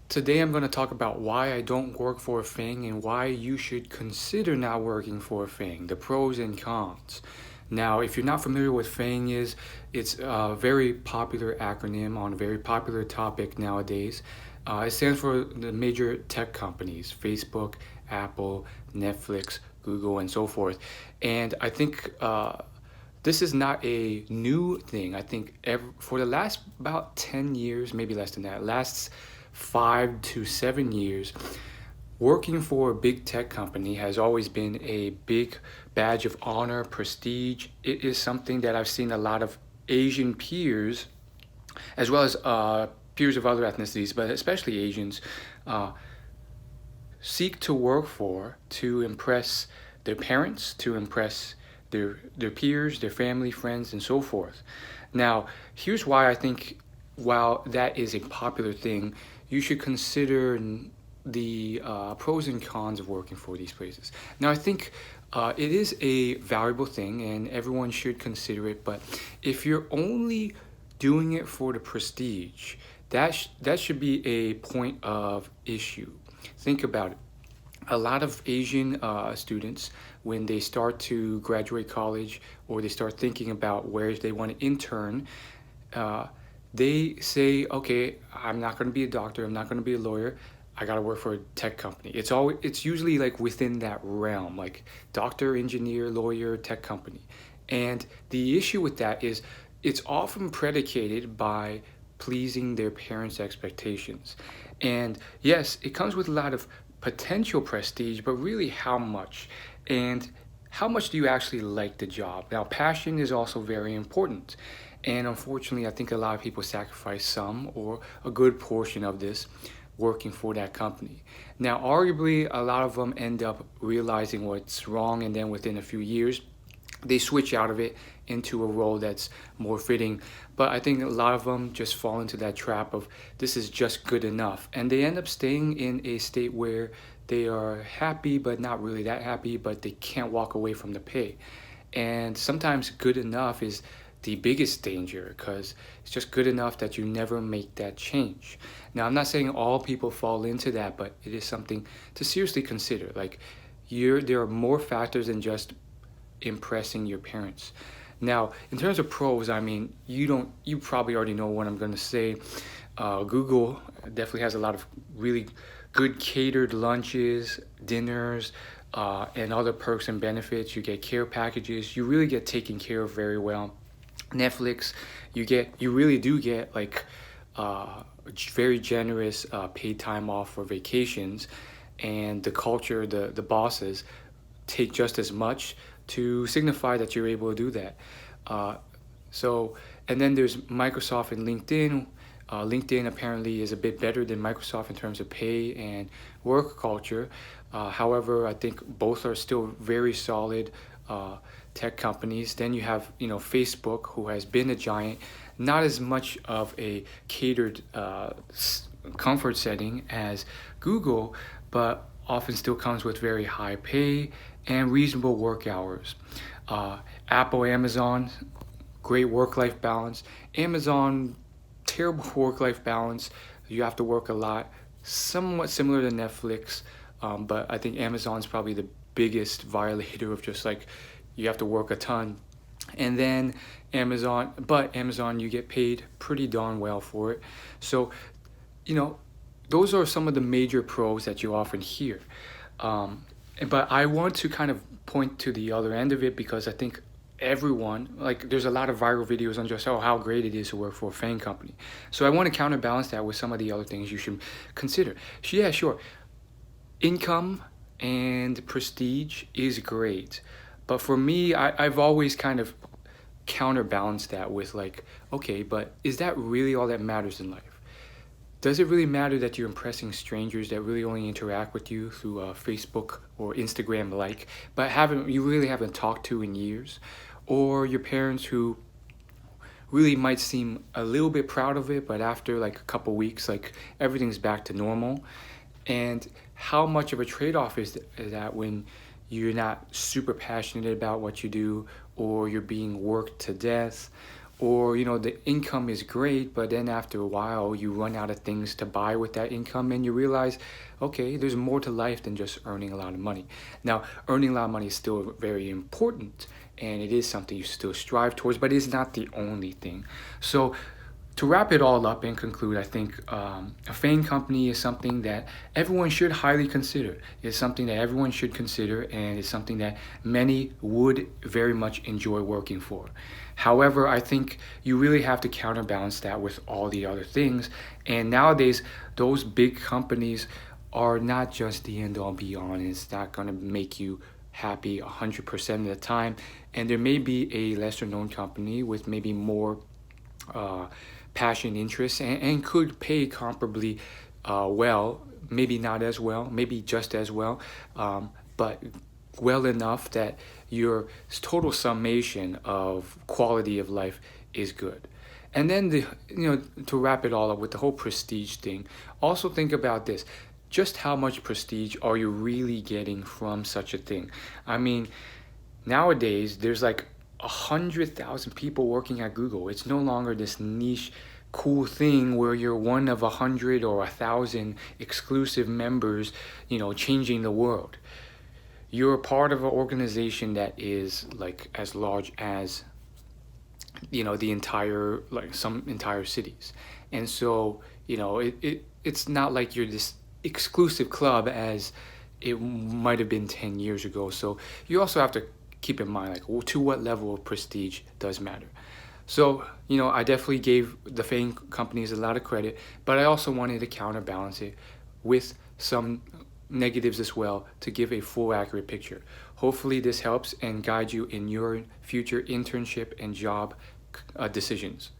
Today I'm going to talk about why I don't work for a FAANG and why you should consider not working for a FAANG, the pros and cons. Now, if you're not familiar with FAANG is, it's a very popular acronym on a very popular topic nowadays. It stands for the major tech companies, Facebook, Apple, Netflix, Google, and so forth. And I think this is not a new thing. I think for the last about 10 years, maybe less than that, last 5 to 7 years, working for a big tech company has always been a big badge of honor, prestige. It is something that I've seen a lot of Asian peers, as well as peers of other ethnicities, but especially Asians, uh, seek to work for to impress their parents, to impress their peers, their family, friends, and so forth. Now, here's why I think while that is a popular thing, you should consider the pros and cons of working for these places. Now, I think it is a valuable thing and everyone should consider it, but if you're only doing it for the prestige, that should be a point of issue. Think about it. A lot of Asian students, when they start to graduate college or they start thinking about where they want to intern, uh, they say, okay, I'm not going to be a doctor, I'm not going to be a lawyer. I got to work for a tech company. It's usually like within that realm, like doctor, engineer, lawyer, tech company. And the issue with that is it's often predicated by pleasing their parents' expectations. And yes, it comes with a lot of potential prestige, but really how much? And how much do you actually like the job? Now, passion is also very important. And unfortunately, I think a lot of people sacrifice some or a good portion of this working for that company. Now, arguably, a lot of them end up realizing what's wrong, and then within a few years, they switch out of it into a role that's more fitting. But I think a lot of them just fall into that trap of this is just good enough. And they end up staying in a state where they are happy, but not really that happy, but they can't walk away from the pay. And sometimes good enough is the biggest danger because it's just good enough that you never make that change. Now, I'm not saying all people fall into that, but it is something to seriously consider. Like, there are more factors than just impressing your parents. Now, in terms of pros, I mean, you probably already know what I'm going to say. Google definitely has a lot of really good catered lunches, dinners, and other perks and benefits. You get care packages. You really get taken care of very well. Netflix, you really do get like very generous paid time off for vacations, and the culture, the bosses take just as much to signify that you're able to do that. Uh, so, and then there's Microsoft and LinkedIn. LinkedIn apparently is a bit better than Microsoft in terms of pay and work culture. However, I think both are still very solid tech companies. Then you have, Facebook, who has been a giant, not as much of a catered comfort setting as Google, but often still comes with very high pay and reasonable work hours. Apple, Amazon, great work-life balance. Amazon, terrible work-life balance. You have to work a lot. Somewhat similar to Netflix, but I think Amazon's probably the biggest violator of just like you have to work a ton. And then Amazon, you get paid pretty darn well for it. So, you know, those are some of the major pros that you often hear. But I want to kind of point to the other end of it because I think everyone, like, there's a lot of viral videos on just how great it is to work for a FANG company. So I want to counterbalance that with some of the other things you should consider. Yeah, sure. Income and prestige is great. But for me, I've always kind of counterbalanced that with like, okay, but is that really all that matters in life? Does it really matter that you're impressing strangers that really only interact with you through Facebook or Instagram like, but you really haven't talked to in years? Or your parents who really might seem a little bit proud of it, but after like a couple weeks, like everything's back to normal? And how much of a trade-off is that when you're not super passionate about what you do, or you're being worked to death, or the income is great, but then after a while you run out of things to buy with that income, and you realize, okay, there's more to life than just earning a lot of money. Now, earning a lot of money is still very important, and it is something you still strive towards, but it's not the only thing. So to wrap it all up and conclude, I think a FAANG company is something that everyone should highly consider. It's something that everyone should consider, and it's something that many would very much enjoy working for. However, I think you really have to counterbalance that with all the other things. And nowadays, those big companies are not just the end all be all, and it's not going to make you happy 100% of the time. And there may be a lesser known company with maybe more passion, interests, and could pay comparably well, maybe not as well, maybe just as well, but well enough that your total summation of quality of life is good. And then to wrap it all up with the whole prestige thing, also think about this. Just how much prestige are you really getting from such a thing? I mean, nowadays there's like 100,000 people working at Google. It's no longer this niche cool thing where you're one of 100 or 1,000 exclusive members, changing the world. You're part of an organization that is like as large as the entire, like some entire cities. And so it's not like you're this exclusive club as it might have been 10 years ago. So you also have to keep in mind, like, to what level of prestige does matter. So, I definitely gave the FAANG companies a lot of credit, but I also wanted to counterbalance it with some negatives as well to give a full accurate picture. Hopefully this helps and guides you in your future internship and job decisions.